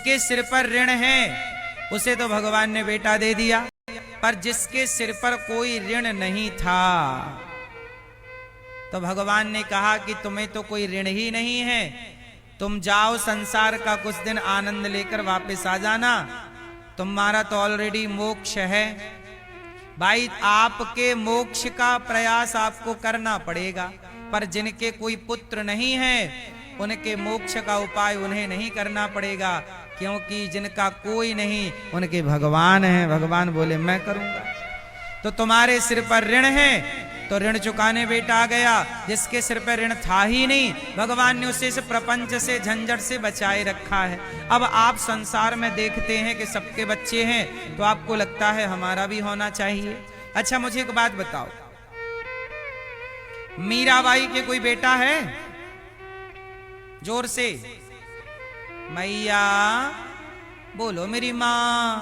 जिसके सिर पर ऋण है उसे तो भगवान ने बेटा दे दिया, पर जिसके सिर पर कोई ऋण नहीं था तो भगवान ने कहा कि तुम्हें तो कोई ऋण ही नहीं है, तुम जाओ संसार का कुछ दिन आनंद लेकर वापस आ जाना, तुम्हारा तो ऑलरेडी मोक्ष है। भाई आपके मोक्ष का प्रयास आपको करना पड़ेगा, पर जिनके कोई पुत्र नहीं है उनके मोक्ष का उपाय उन्हें नहीं करना पड़ेगा, क्योंकि जिनका कोई नहीं उनके भगवान हैं। भगवान बोले मैं करूंगा। तो तुम्हारे सिर पर ऋण है तो ऋण चुकाने बेटा आ गया, जिसके सिर पर ऋण था ही नहीं भगवान ने उसे इस प्रपंच से झंझट से बचाए रखा है। अब आप संसार में देखते हैं कि सबके बच्चे हैं तो आपको लगता है हमारा भी होना चाहिए। अच्छा मुझे एक बात बताओ, मीराबाई के कोई बेटा है? जोर से मैया बोलो मेरी मां।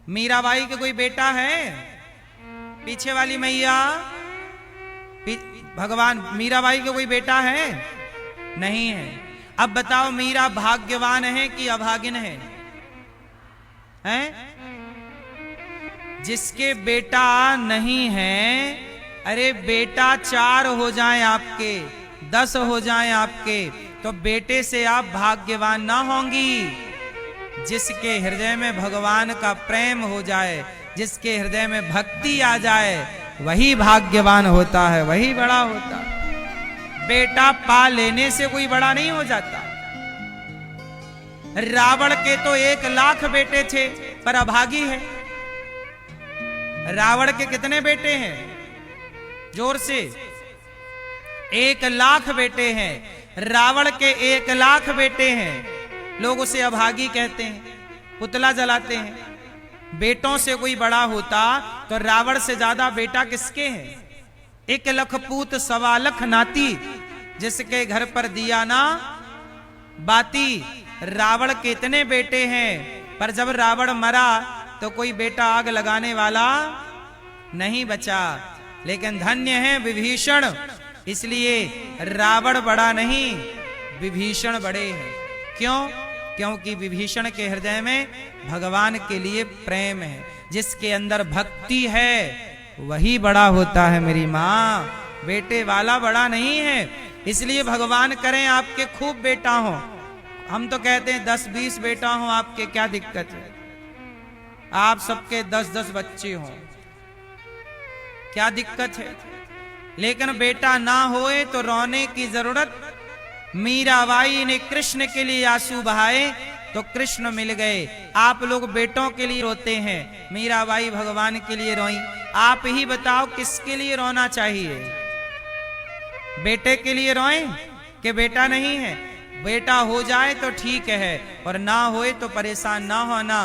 मीराबाई के कोई बेटा है? पीछे वाली मैया, भगवान मीराबाई के कोई बेटा है? नहीं है। अब बताओ मीरा भाग्यवान है कि अभागिन है? हैं? जिसके बेटा नहीं है, अरे बेटा 4 हो जाएं आपके, 10 हो जाएं आपके, तो बेटे से आप भाग्यवान ना होंगी। जिसके हृदय में भगवान का प्रेम हो जाए, जिसके हृदय में भक्ति आ जाए, वही भाग्यवान होता है, वही बड़ा होता है। बेटा पा लेने से कोई बड़ा नहीं हो जाता। रावण के तो 1 लाख बेटे थे पर अभागी है। रावण के कितने बेटे हैं? जोर से 1 लाख बेटे हैं। रावण के 1 लाख बेटे हैं, लोग उसे अभागी कहते हैं, पुतला जलाते हैं। बेटों से कोई बड़ा होता तो रावण से ज्यादा बेटा किसके हैं? 1 लख पूत 1.25 लाख नाती, जिसके घर पर दिया ना बाती। रावण के इतने बेटे हैं, पर जब रावण मरा तो कोई बेटा आग लगाने वाला नहीं बचा। लेकिन धन्य है विभीषण, इसलिए रावण बड़ा नहीं विभीषण बड़े हैं। क्यों? क्योंकि विभीषण के हृदय में भगवान के लिए प्रेम है। जिसके अंदर भक्ति है वही बड़ा होता है मेरी मां, बेटे वाला बड़ा नहीं है। इसलिए भगवान करें आपके खूब बेटा हो। हम तो कहते हैं 10-20 बेटा हो आपके, क्या दिक्कत है? आप सबके 10-10 बच्चे हों, क्या दिक्कत है? लेकिन बेटा ना होए तो रोने की जरूरत। मीराबाई ने कृष्ण के लिए आंसू बहाए तो कृष्ण मिल गए। आप लोग बेटों के लिए रोते हैं, मीराबाई भगवान के लिए रोई। आप ही बताओ किसके लिए रोना चाहिए? बेटे के लिए रोएं कि बेटा नहीं है? बेटा हो जाए तो ठीक है, और ना होए तो परेशान ना होना,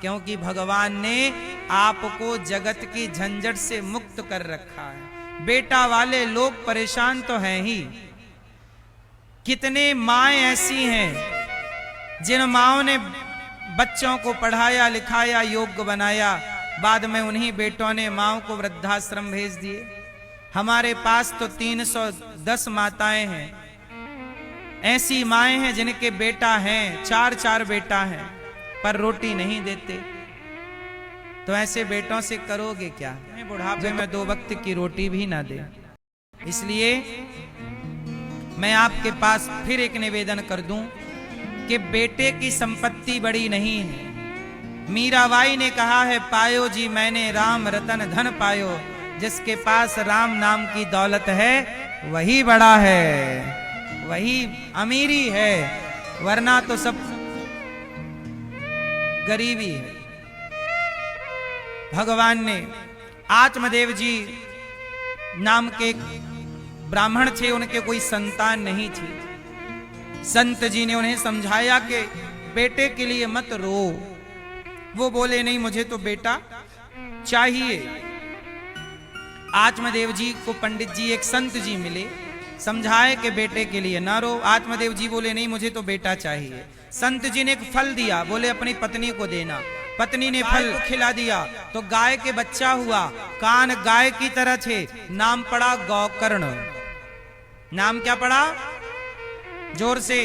क्योंकि भगवान ने आपको जगत की झंझट से मुक्त कर रखा है। बेटा वाले लोग परेशान तो हैं ही। कितने माएं ऐसी हैं जिन माओं ने बच्चों को पढ़ाया लिखाया योग्य बनाया, बाद में उन्हीं बेटों ने माओं को वृद्धाश्रम भेज दिए। हमारे पास तो 310 माताएं हैं, ऐसी माएं हैं जिनके बेटा हैं, 4-4 बेटा हैं, पर रोटी नहीं देते। तो ऐसे बेटों से करोगे क्या? बुढ़ापे में 2 वक्त की रोटी भी ना दे। इसलिए मैं आपके पास फिर एक निवेदन कर दूं कि बेटे की संपत्ति बड़ी नहीं है। मीराबाई ने कहा है, पायो जी मैंने राम रतन धन पायो। जिसके पास राम नाम की दौलत है वही बड़ा है, वही अमीरी है, वरना तो सब गरीबी है। भगवान ने आत्मदेव जी नाम के ब्राह्मण थे, उनके कोई संतान नहीं थी। संत जी ने उन्हें समझाया कि बेटे के लिए मत रो। वो बोले नहीं मुझे तो बेटा चाहिए। आत्मदेव जी को पंडित जी एक संत जी मिले, समझाए कि बेटे के लिए ना रो। आत्मदेव जी बोले नहीं मुझे तो बेटा चाहिए। संत जी ने एक फल दिया, बोले अपनी पत्नी को देना। पत्नी ने फल खिला दिया तो गाय के बच्चा हुआ, कान गाय की तरह थे, नाम पड़ा गौकर्ण। नाम क्या पड़ा? जोर से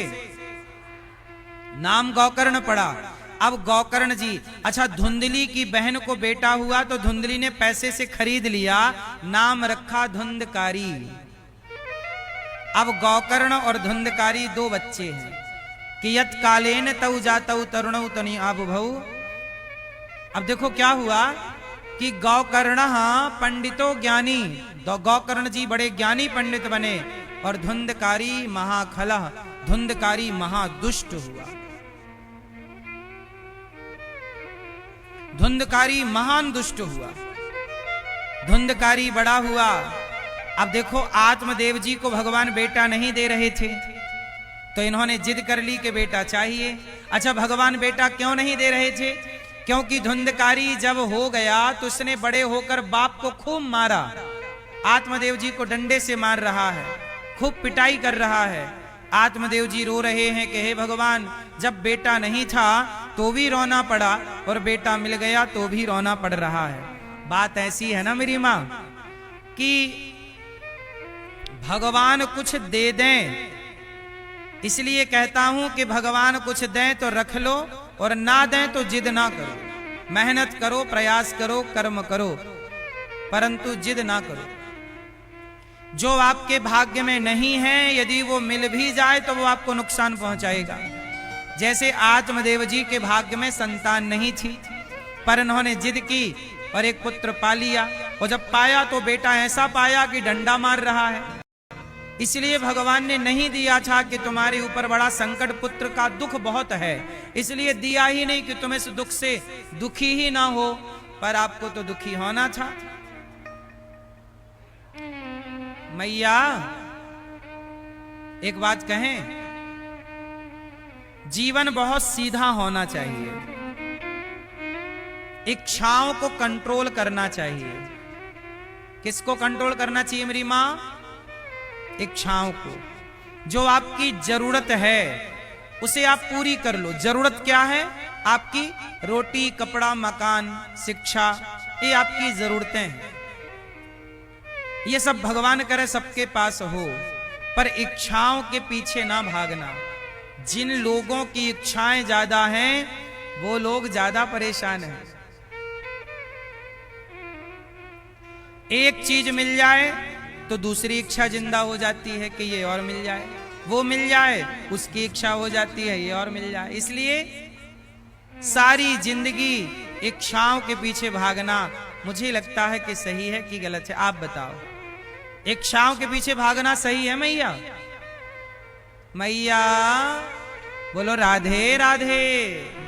नाम गौकर्ण पड़ा। अब गौकर्ण जी, अच्छा धुंधली की बहन को बेटा हुआ तो धुंधली ने पैसे से खरीद लिया, नाम रखा धुंधकारी। अब गौकर्ण और धुंधकारी दो बच्चे हैं कि यत कालेन तऊ जातऊ तरुणऊ तनि आबुभऊ। अब देखो क्या हुआ कि गौकर्ण पंडितो ज्ञानी, गौकर्ण जी बड़े ज्ञानी पंडित बने और धुंधकारी महाखलह, धुंधकारी महादुष्ट हुआ। धुंधकारी महान दुष्ट हुआ, धुंधकारी बड़ा हुआ। अब देखो आत्मदेव जी को भगवान बेटा नहीं दे रहे थे तो इन्होंने जिद कर ली कि बेटा चाहिए। अच्छा भगवान बेटा क्यों नहीं दे रहे थे? क्योंकि धुंधकारी जब हो गया तो उसने बड़े होकर बाप को खूब मारा, आत्मदेव जी को डंडे से मार रहा है, खूब पिटाई कर रहा है। आत्मदेव जी रो रहे हैं कि हे भगवान, जब बेटा नहीं था तो भी रोना पड़ा और बेटा मिल गया तो भी रोना पड़ रहा है। बात ऐसी है ना मेरी माँ कि भगवान कुछ दे दें, इसलिए कहता हूं कि भगवान कुछ दें तो रख लो और ना दें तो जिद ना करो। मेहनत करो, प्रयास करो, कर्म करो, परंतु जिद ना करो। जो आपके भाग्य में नहीं है यदि वो मिल भी जाए तो वो आपको नुकसान पहुंचाएगा। जैसे आत्मदेव जी के भाग्य में संतान नहीं थी पर उन्होंने जिद की और एक पुत्र पा लिया, और जब पाया तो बेटा ऐसा पाया कि डंडा मार रहा है। इसलिए भगवान ने नहीं दिया था कि तुम्हारे ऊपर बड़ा संकट, पुत्र का दुख बहुत है, इसलिए दिया ही नहीं कि तुम इस दुख से दुखी ही ना हो, पर आपको तो दुखी होना था। मैया एक बात कहें, जीवन बहुत सीधा होना चाहिए, इच्छाओं को कंट्रोल करना चाहिए। किसको कंट्रोल करना चाहिए मेरी मां? इच्छाओं को। जो आपकी जरूरत है उसे आप पूरी कर लो। जरूरत क्या है? आपकी रोटी, कपड़ा, मकान, शिक्षा, ये आपकी जरूरतें हैं। ये सब भगवान करे सबके पास हो, पर इच्छाओं के पीछे ना भागना। जिन लोगों की इच्छाएं ज्यादा हैं वो लोग ज्यादा परेशान हैं। एक चीज मिल जाए तो दूसरी इच्छा जिंदा हो जाती है कि ये और मिल जाए, वो मिल जाए उसकी इच्छा हो जाती है ये और मिल जाए। इसलिए सारी जिंदगी इच्छाओं के पीछे भागना मुझे लगता है कि सही है कि गलत है? आप बताओ। इच्छाओं के पीछे भागना सही है मैया? मैया बोलो राधे राधे।